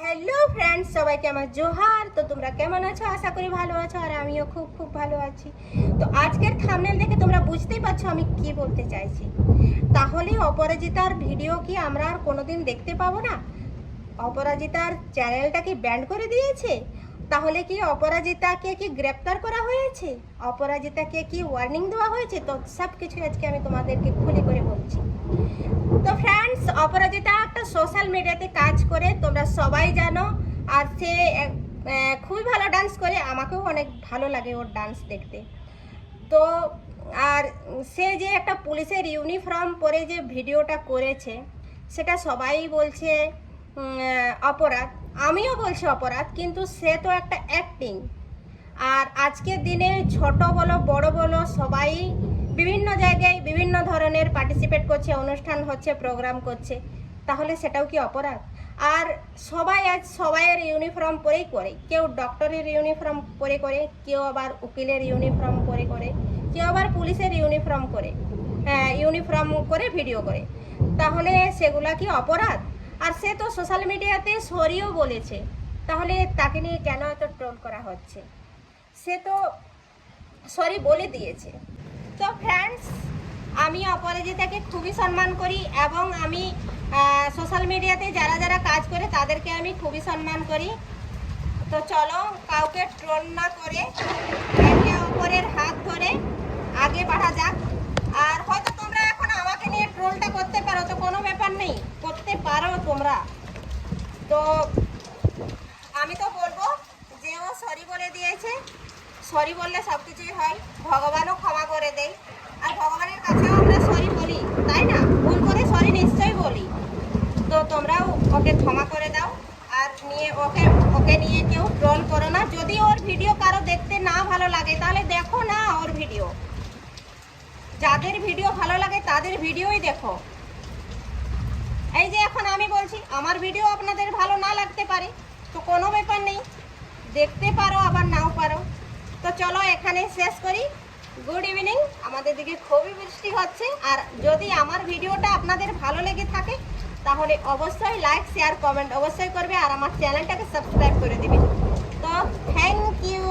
Hello friends, সবাইকে আমার জোহার। তো তোমরা কেমন আছো? আশা করি ভালো আছো, আর আমিও খুব খুব ভালো আছি। তো আজকের থাম্বনেল দেখে তোমরা বুঝতেই পারছো আমি কি বলতে চাইছি। তাহলে অপরাজিতার ভিডিও কি আমরা আর কোনোদিন দেখতে পাবো না? অপরাজিতার চ্যানেলটা কি ব্যান্ড করে দিয়েছে? তাহলে কি অপরাজিতাকে কি গ্রেপ্তার করা হয়েছে? অপরাজিতাকে কি ওয়ার্নিং দেওয়া হয়েছে? তো সব কিছু আজকে আমি তোমাদেরকে খুলে করে বলছি। তো ফ্রেন্ডস, অপরাজিতা একটা সোশ্যাল মিডিয়াতে কাজ করে, তোমরা সবাই জানো। আর সে খুবই ভালো ডান্স করে, আমাকেও অনেক ভালো লাগে ওর ডান্স দেখতে। তো আর সে যে একটা পুলিশের ইউনিফর্ম পরে যে ভিডিওটা করেছে, সেটা সবাই বলছে অপরাধ। আমিও বলছি অপরাধ, কিন্তু সে তো একটা অ্যাক্টিং। আর আজকের দিনে ছোট বলো বড় বলো সবাই বিভিন্ন জায়গায় বিভিন্ন ধরনের পার্টিসিপেট করছে, অনুষ্ঠান হচ্ছে, প্রোগ্রাম করছে। তাহলে সেটাও কি অপরাধ? আর সবাই আজ সবাইয়ের ইউনিফর্ম পরেই করে, কেউ ডক্টরের ইউনিফর্ম পরে করে, কেউ আবার উকিলের ইউনিফর্ম পরে করে, কেউ আবার পুলিশের ইউনিফর্ম করে, ইউনিফর্ম করে ভিডিও করে। তাহলে সেগুলা কি অপরাধ? আর সে তো সোশ্যাল মিডিয়াতে সরিও বলেছে, তাহলে তাকে নিয়ে কেন এত ট্রোল করা হচ্ছে? সে তো সরি বলে দিয়েছে। তো ফ্রেন্ডস, আমি অপরাজিতাকে খুবই সম্মান করি, এবং আমি সোশ্যাল মিডিয়াতে যারা যারা কাজ করে তাদেরকে আমি খুবই সম্মান করি। তো চলো, কাউকে ট্রোল না করে একে অপরের হাত ধরে আগে বাড়া যাক। আর হয়তো তোমরা এখন আমাকে নিয়ে ট্রোলটা করতে পারো, তো কোনো ব্যাপার নেই, করতে পারো তোমরা। তো আমি তো বলবো যে ও সরি বলে দিয়েছে। সরি বললে সব কিছুই হয়, ভগবানও ক্ষমা করে দেয়। আর ভগবানের কাছেও আমরা সরি বলি, তাই না? ভুল করে সরি নিশ্চয়ই বলি। তো তোমরাও ওকে ক্ষমা করে দাও, আর ওকে নিয়ে কেউ ট্রোল করো না। যদি ওর ভিডিও কারো দেখতে না ভালো লাগে, তাহলে দেখো না ওর ভিডিও। যাদের ভিডিও ভালো লাগে তাদের ভিডিওই দেখো। এই যে এখন আমি বলছি, আমার ভিডিও আপনাদের ভালো না লাগতে পারে, তো কোনো ব্যাপার নেই, দেখতে পারো আবার নাও পারো। তো চলো এখানে শেষ করি। Good evening. আমাদের দিকে খুবই বৃষ্টি হচ্ছে। আর যদি আমার ভিডিওটা আপনাদের ভালো লেগে থাকে, তাহলে অবশ্যই লাইক শেয়ার কমেন্ট অবশ্যই করবে, আর আমার চ্যানেলটাকে সাবস্ক্রাইব করে দিবে। তো থ্যাংক ইউ।